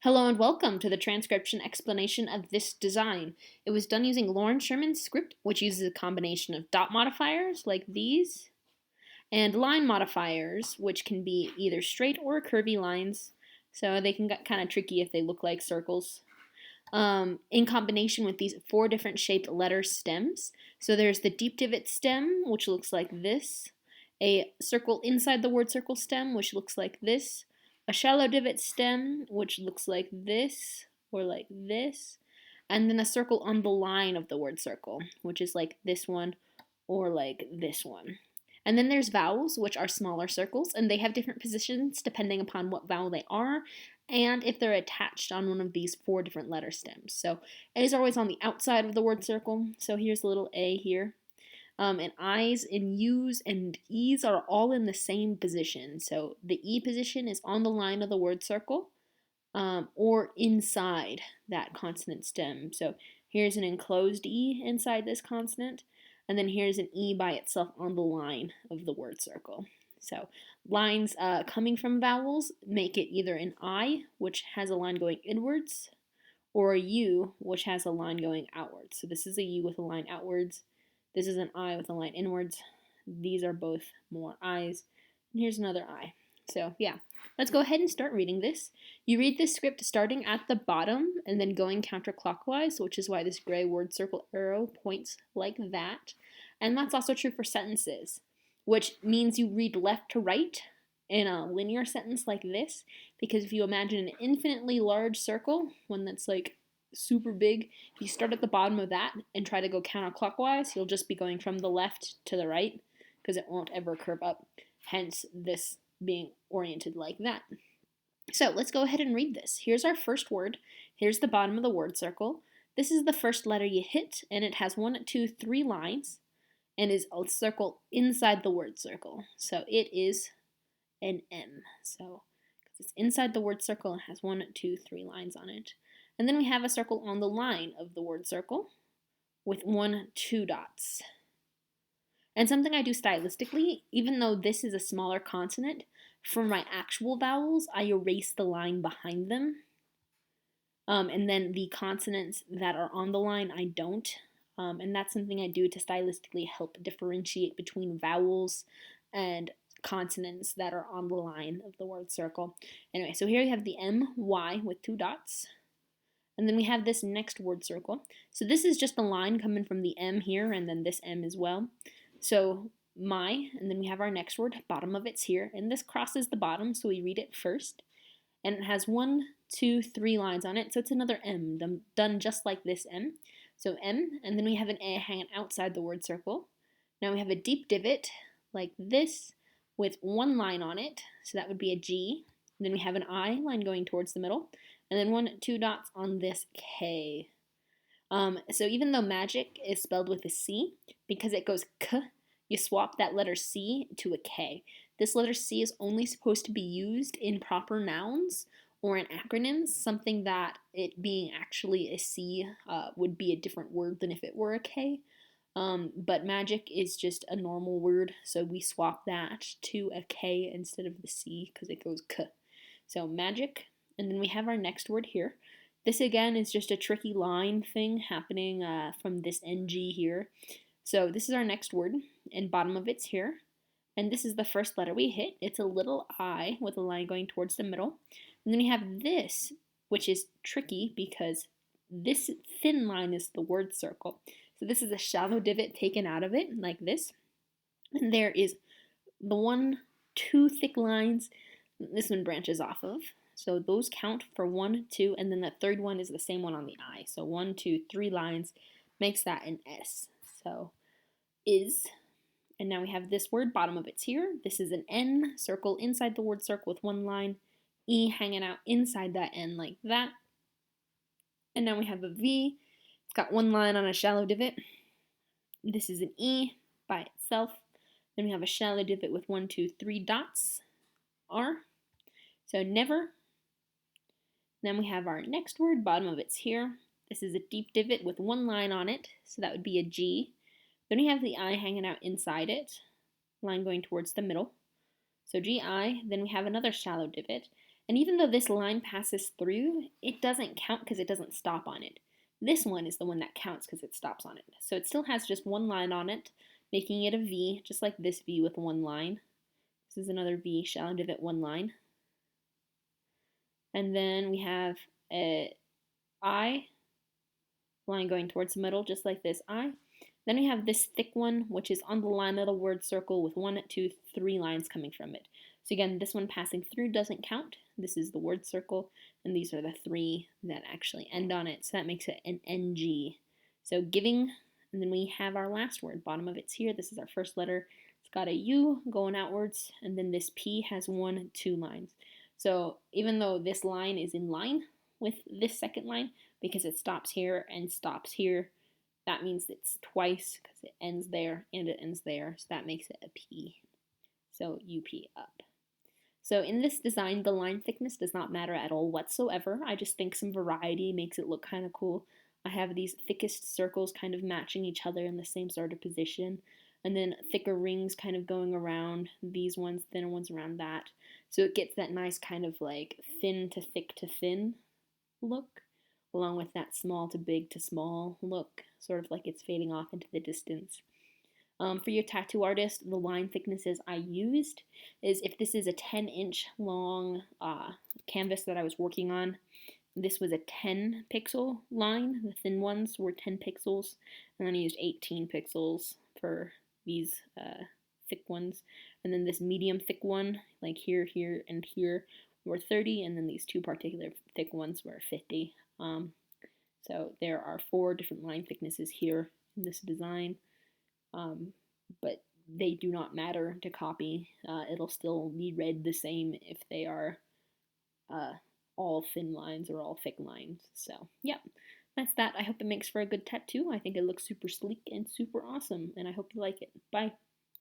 Hello and welcome to the transcription explanation of this design. It was done using Loren Sherman's script, which uses a combination of dot modifiers, like these, and line modifiers, which can be either straight or curvy lines, so they can get kind of tricky if they look like circles. In combination with these 4 different shaped letter stems. So there's the deep divot stem, which looks like this, a circle inside the word circle stem, which looks like this, a shallow divot stem, which looks like this or like this, and then a circle on the line of the word circle, which is like this one or like this one. And then there's vowels, which are smaller circles, and they have different positions depending upon what vowel they are and if they're attached on one of these 4 different letter stems. So A's are always on the outside of the word circle, so here's a little A here. And I's and U's and E's are all in the same position. So the E position is on the line of the word circle or inside that consonant stem. So here's an enclosed E inside this consonant, and then here's an E by itself on the line of the word circle. So lines coming from vowels make it either an I, which has a line going inwards, or a U, which has a line going outwards. So this is a U with a line outwards. This is an I with a line inwards. These are both more I's. And here's another I. So yeah, let's go ahead and start reading this. You read this script starting at the bottom and then going counterclockwise, which is why this gray word circle arrow points like that. And that's also true for sentences, which means you read left to right in a linear sentence like this, because if you imagine an infinitely large circle, one that's like super big, if you start at the bottom of that and try to go counterclockwise, you'll just be going from the left to the right because it won't ever curve up, hence this being oriented like that. So let's go ahead and read this. Here's our first word. Here's the bottom of the word circle. This is the first letter you hit, and it has 1, 2, 3 lines and is a circle inside the word circle. So it is an M. So because it's inside the word circle and has 1, 2, 3 lines on it. And then we have a circle on the line of the word circle with 1, 2 dots. And something I do stylistically, even though this is a smaller consonant, for my actual vowels, I erase the line behind them. And then the consonants that are on the line, I don't. And that's something I do to stylistically help differentiate between vowels and consonants that are on the line of the word circle. Anyway, so here we have the M, Y with 2 dots. And then we have this next word circle. So this is just a line coming from the M here and then this M as well. So my, and then we have our next word, bottom of it's here. And this crosses the bottom, so we read it first. And it has 1, 2, 3 lines on it. So it's another M, done just like this M. So M, and then we have an A hanging outside the word circle. Now we have a deep divot like this with 1 line on it. So that would be a G. And then we have an I line going towards the middle. And then 1, 2 dots on this K. So even though magic is spelled with a C, because it goes K, you swap that letter C to a K. This letter C is only supposed to be used in proper nouns or in acronyms, something that it being actually a C would be a different word than if it were a K. But magic is just a normal word, so we swap that to a K instead of the C because it goes K. So magic. And then we have our next word here. This again is just a tricky line thing happening from this NG here. So this is our next word, and bottom of it's here. And this is the first letter we hit. It's a little I with a line going towards the middle. And then we have this, which is tricky because this thin line is the word circle. So this is a shallow divot taken out of it, like this. And there is the 1, 2 thick lines this one branches off of. So those count for 1, 2, and then the third one is the same one on the I. So 1, 2, 3 lines makes that an S. So is, and now we have this word, bottom of it's here. This is an N, circle inside the word circle with 1 line, E hanging out inside that N like that. And now we have a V. It's got 1 line on a shallow divot. This is an E by itself. Then we have a shallow divot with 1, 2, 3 dots, R. So never. Then we have our next word, bottom of it's here. This is a deep divot with 1 line on it, so that would be a G. Then we have the I hanging out inside it, line going towards the middle. So GI, then we have another shallow divot, And even though this line passes through, it doesn't count because it doesn't stop on it. This one is the one that counts because it stops on it. So it still has just one line on it, making it a V, just like this V with one line. This is another V, shallow divot, one line. And then we have a I line going towards the middle, just like this I. Then we have this thick one, which is on the line of the word circle with 1, 2, 3 lines coming from it. So again, this one passing through doesn't count. This is the word circle, and these are the 3 that actually end on it. So that makes it an NG. So giving, and then we have our last word. Bottom of it's here. This is our first letter. It's got a U going outwards, and then this P has 1, 2 lines. So even though this line is in line with this second line, because it stops here and stops here, that means it's twice because it ends there and it ends there. So that makes it a P. So UP up. So in this design, the line thickness does not matter at all whatsoever. I just think some variety makes it look kind of cool. I have these thickest circles kind of matching each other in the same sort of position, and then thicker rings kind of going around these ones, thinner ones around that. So it gets that nice kind of like thin to thick to thin look, along with that small to big to small look, sort of like it's fading off into the distance. For your tattoo artist, the line thicknesses I used is, if this is a 10-inch long canvas that I was working on, this was a 10 pixel line. The thin ones were 10 pixels, and then I used 18 pixels for these thick ones. And then this medium thick one, like here, here, and here, were 30, and then these 2 particular thick ones were 50. So there are 4 different line thicknesses here in this design, but they do not matter to copy. It'll still be read the same if they are all thin lines or all thick lines. So yeah, that's that. I hope it makes for a good tattoo. I think it looks super sleek and super awesome, and I hope you like it. Bye.